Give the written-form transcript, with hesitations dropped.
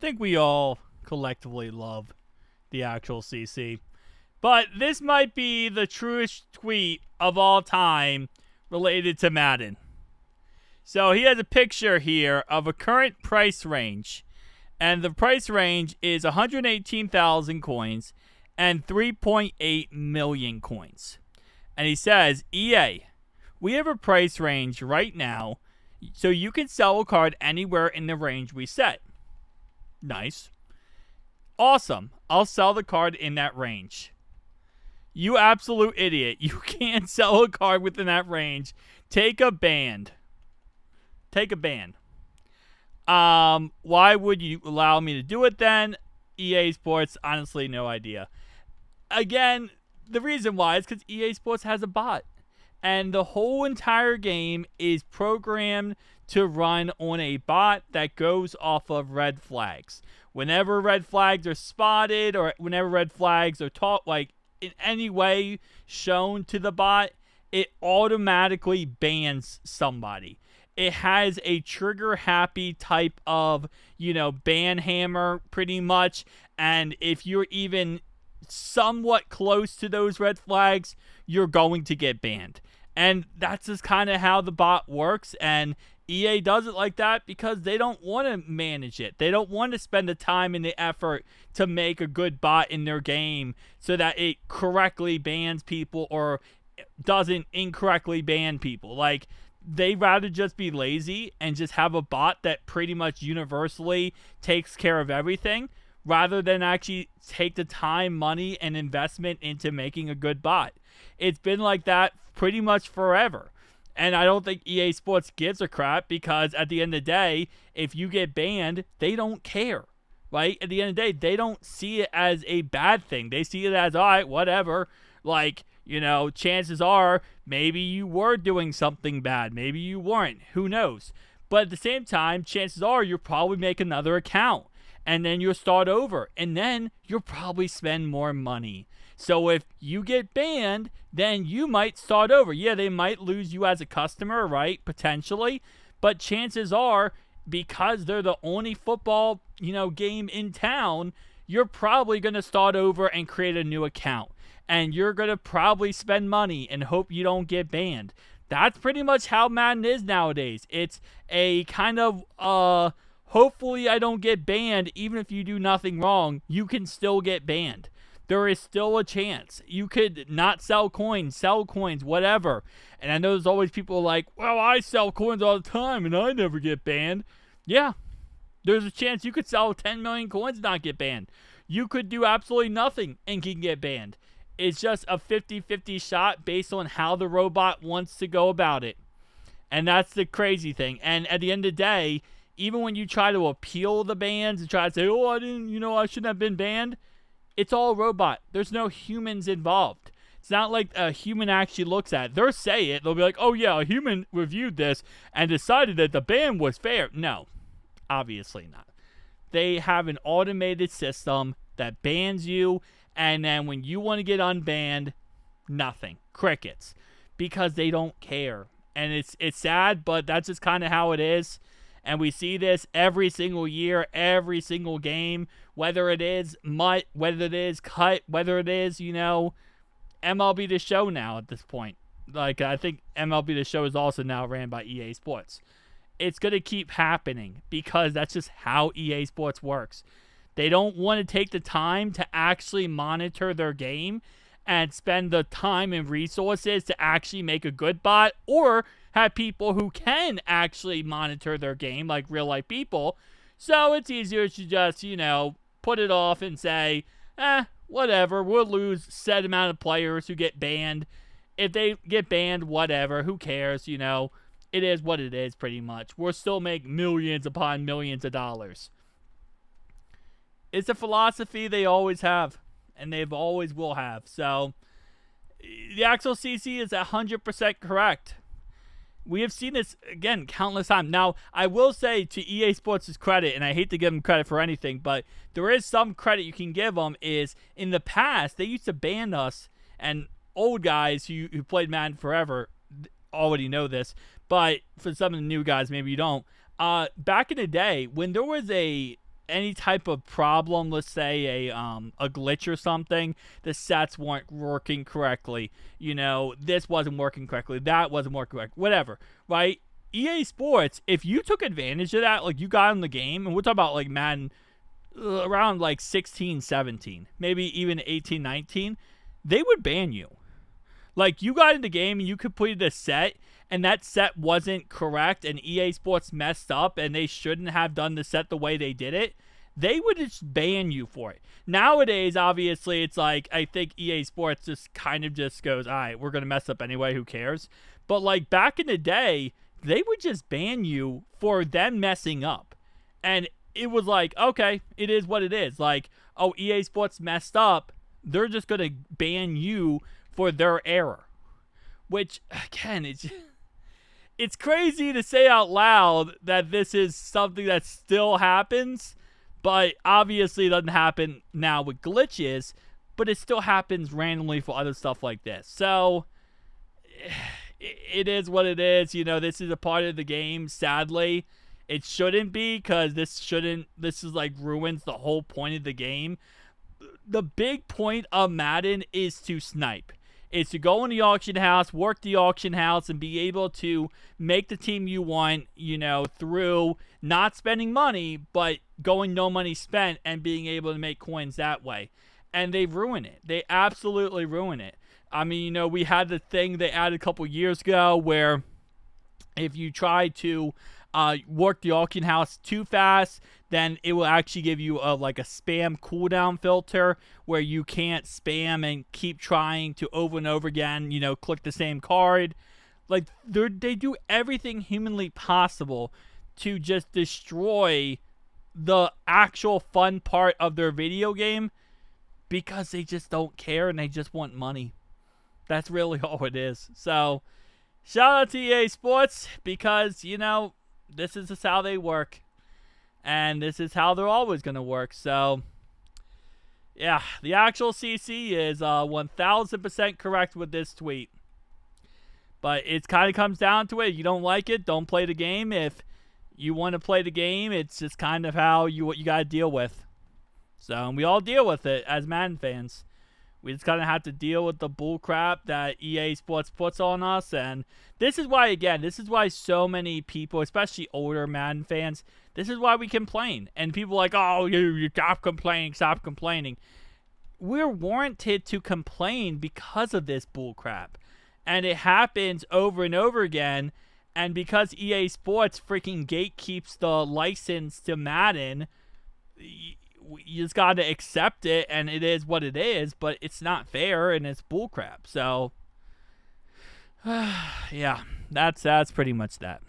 think we all collectively love the actual CC. But this might be the truest tweet of all time related to Madden. So he has a picture here of a current price range. And the price range is 118,000 coins and 3.8 million coins. And he says, EA, we have a price range right now, so you can sell a card anywhere in the range we set. Nice. Awesome. I'll sell the card in that range. You absolute idiot. You can't sell a card within that range. Take a ban. Take a ban. Why would you allow me to do it then? EA Sports, honestly, no idea. Again, the reason why is because EA Sports has a bot. And the whole entire game is programmed to run on a bot that goes off of red flags. Whenever red flags are spotted or whenever red flags are taught, like in any way shown to the bot, it automatically bans somebody. It has a trigger happy type of, ban hammer pretty much. And if you're even somewhat close to those red flags, you're going to get banned. And that's just kind of how the bot works. And EA does it like that because they don't want to manage it. They don't want to spend the time and the effort to make a good bot in their game so that it correctly bans people or doesn't incorrectly ban people. Like, they'd rather just be lazy and just have a bot that pretty much universally takes care of everything rather than actually take the time, money, and investment into making a good bot. It's been like that pretty much forever. And I don't think EA Sports gives a crap because at the end of the day, if you get banned, they don't care, right? At the end of the day, they don't see it as a bad thing. They see it as, all right, whatever. Like, chances are maybe you were doing something bad. Maybe you weren't. Who knows? But at the same time, chances are you'll probably make another account. And then you'll start over. And then you'll probably spend more money. So if you get banned, then you might start over. Yeah, they might lose you as a customer, right? Potentially. But chances are, because they're the only football, game in town, you're probably going to start over and create a new account. And you're going to probably spend money and hope you don't get banned. That's pretty much how Madden is nowadays. It's a kind of, hopefully I don't get banned. Even if you do nothing wrong, you can still get banned. There is still a chance. You could not sell coins, whatever. And I know there's always people like, well, I sell coins all the time and I never get banned. Yeah, there's a chance you could sell 10 million coins and not get banned. You could do absolutely nothing and can get banned. It's just a 50-50 shot based on how the robot wants to go about it. And that's the crazy thing. And at the end of the day, even when you try to appeal the bans and try to say, oh, I shouldn't have been banned, it's all robot. There's no humans involved. It's not like a human actually looks at it. They'll say it. They'll be like, oh, yeah, a human reviewed this and decided that the ban was fair. No, obviously not. They have an automated system that bans you. And then when you want to get unbanned, nothing. Crickets. Because they don't care. And it's sad, but that's just kind of how it is. And we see this every single year, every single game. Whether it is MUT, whether it is cut, whether it is, MLB The Show now at this point. Like, I think MLB The Show is also now ran by EA Sports. It's going to keep happening because that's just how EA Sports works. They don't want to take the time to actually monitor their game and spend the time and resources to actually make a good bot or have people who can actually monitor their game like real life people. So it's easier to just, put it off and say, whatever, we'll lose set amount of players who get banned. If they get banned, whatever, who cares, it is what it is pretty much. We'll still make millions upon millions of dollars. It's a philosophy they always have, and they've always will have. So, the actual CC is 100% correct. We have seen this, again, countless times. Now, I will say to EA Sports' credit, and I hate to give them credit for anything, but there is some credit you can give them, is in the past, they used to ban us, and old guys who played Madden forever already know this, but for some of the new guys, maybe you don't. Back in the day, when there was a any type of problem, let's say a glitch or something, the sets weren't working correctly. This wasn't working correctly, that wasn't working correctly, whatever, right? EA Sports, if you took advantage of that, like you got in the game, and we're talking about like Madden around like 16, 17, maybe even 18, 19, they would ban you. Like, you got in the game and you completed a set, and that set wasn't correct, and EA Sports messed up, and they shouldn't have done the set the way they did it, they would just ban you for it. Nowadays, obviously, it's like, I think EA Sports just kind of just goes, all right, we're going to mess up anyway, who cares? But, like, back in the day, they would just ban you for them messing up. And it was like, okay, it is what it is. Like, oh, EA Sports messed up, they're just going to ban you for their error. Which, again, it's crazy to say out loud that this is something that still happens, but obviously it doesn't happen now with glitches, but it still happens randomly for other stuff like this. So, it is what it is. This is a part of the game, sadly. It shouldn't be, because this is like ruins the whole point of the game. The big point of Madden is to snipe. It's to go in the auction house, work the auction house, and be able to make the team you want, through not spending money, but going no money spent and being able to make coins that way. And they ruin it. They absolutely ruin it. I mean, we had the thing they added a couple years ago where if you try to work the auction house too fast, then it will actually give you a spam cooldown filter where you can't spam and keep trying to over and over again, click the same card. Like, they do everything humanly possible to just destroy the actual fun part of their video game because they just don't care and they just want money. That's really all it is. So, shout out to EA Sports, because, this is just how they work. And this is how they're always going to work. So, yeah, the actual CC is 1,000% correct with this tweet. But it kind of comes down to it. If you don't like it, don't play the game. If you want to play the game, it's just kind of what you got to deal with. So, we all deal with it as Madden fans. We just kind of have to deal with the bull crap that EA Sports puts on us. And this is why so many people, especially older Madden fans, this is why we complain. And people are like, oh, you stop complaining. We're warranted to complain because of this bull crap. And it happens over and over again. And because EA Sports freaking gatekeeps the license to Madden, you just got to accept it, and it is what it is, but it's not fair, and it's bullcrap. So, yeah, that's pretty much that.